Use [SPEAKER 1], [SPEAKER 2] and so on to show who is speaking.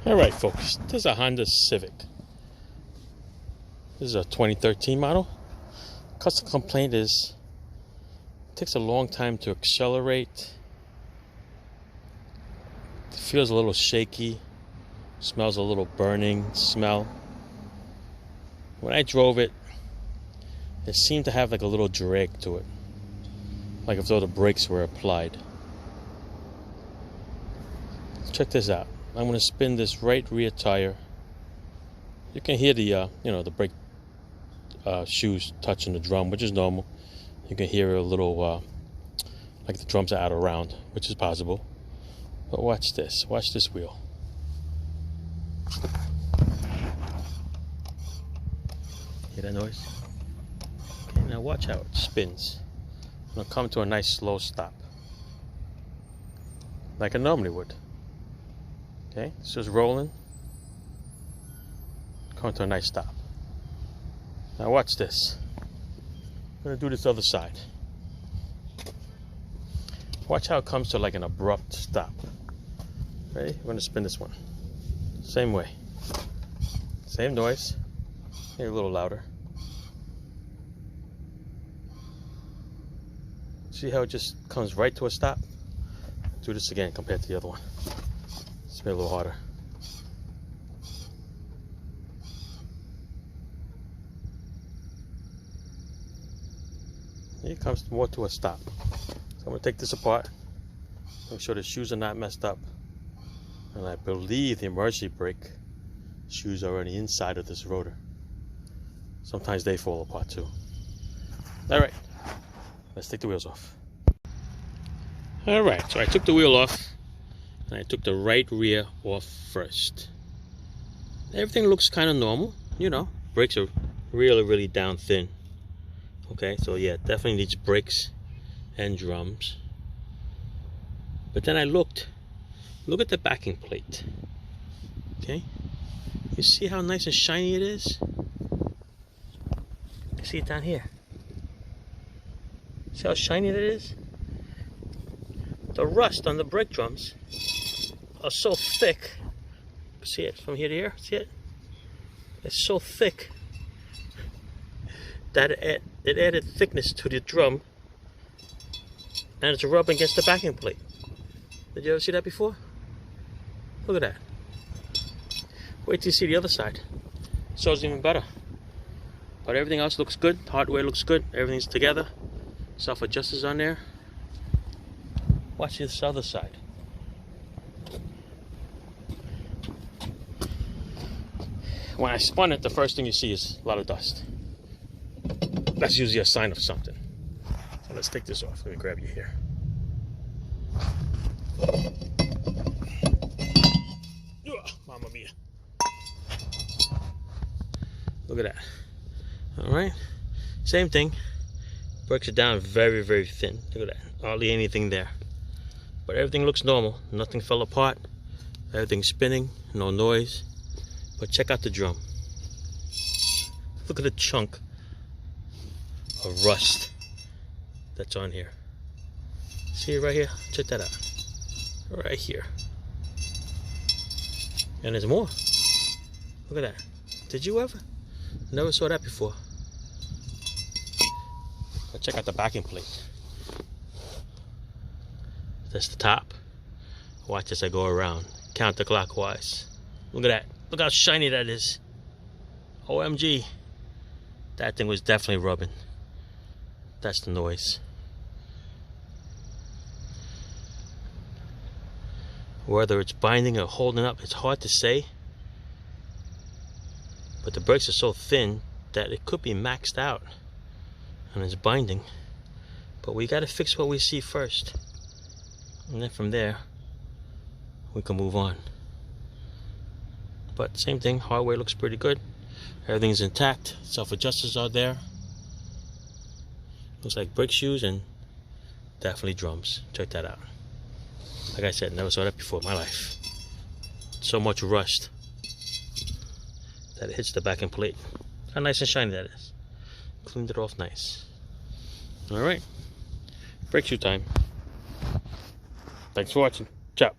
[SPEAKER 1] Alright folks, this is a Honda Civic. This is a 2013 model. Customer complaint is it takes a long time to accelerate. It feels a little shaky. Smells a little burning smell. When I drove it, it seemed to have like a little drag to it. Like if though the brakes were applied. Check this out. I'm going to spin this right rear tire. You can hear the the brake shoes touching the drum, which is normal. You can hear a little like the drums are out of round, which is possible. But watch this. Watch this wheel. Hear that noise? Okay, now watch how it spins. I'm going to come to a nice slow stop, like I normally would. Okay, it's just rolling. Coming to a nice stop. Now watch this. I'm going to do this other side. Watch how it comes to like an abrupt stop. Ready? We're going to spin this one. Same way. Same noise. Maybe a little louder. See how it just comes right to a stop? Do this again compared to the other one. It's made a little harder. Here it comes more to a stop. So I'm going to take this apart. Make sure the shoes are not messed up. And I believe the emergency brake shoes are on the inside of this rotor. Sometimes they fall apart too. Alright, let's take the wheels off. Alright, so I took the wheel off. And I took the right rear off first. Everything looks kind of normal, you know. Brakes are really down thin. Okay, so yeah, definitely needs brakes and drums. But then I look at the backing plate. Okay, you see how nice and shiny it is? You see it down here? See how shiny it is? The rust on the brake drums are so thick. See it from here to here? See it? It's so thick that it added thickness to the drum, and it's rubbing against the backing plate. Did you ever see that before? Look at that. Wait till you see the other side. So it's even better. But everything else looks good. Hardware looks good. Everything's together. Self-adjusters on there. Watch this other side. When I spun it, the first thing you see is a lot of dust. That's usually a sign of something. So let's take this off. Let me grab you here. Mamma mia. Look at that. Alright. Same thing. Brakes are down very thin. Look at that. Hardly anything there. But everything looks normal. Nothing fell apart. Everything's spinning. No noise. But check out the drum. Look at the chunk of rust that's on here. See it right here? Check that out. Right here. And there's more. Look at that. Did you ever? Never saw that before. But check out the backing plate. That's the top. Watch as I go around counterclockwise. Look at that. Look how shiny that is. OMG. That thing was definitely rubbing. That's the noise. Whether it's binding or holding up, it's hard to say. But the brakes are so thin that it could be maxed out. And it's binding. But we gotta fix what we see first. And then from there, we can move on. But same thing, hardware looks pretty good. Everything's intact. Self-adjusters are there. Looks like brake shoes and definitely drums. Check that out. Like I said, never saw that before in my life. So much rust that it hits the backing plate. How nice and shiny that is. Cleaned it off nice. Alright. Brake shoe time. Thanks for watching. Ciao.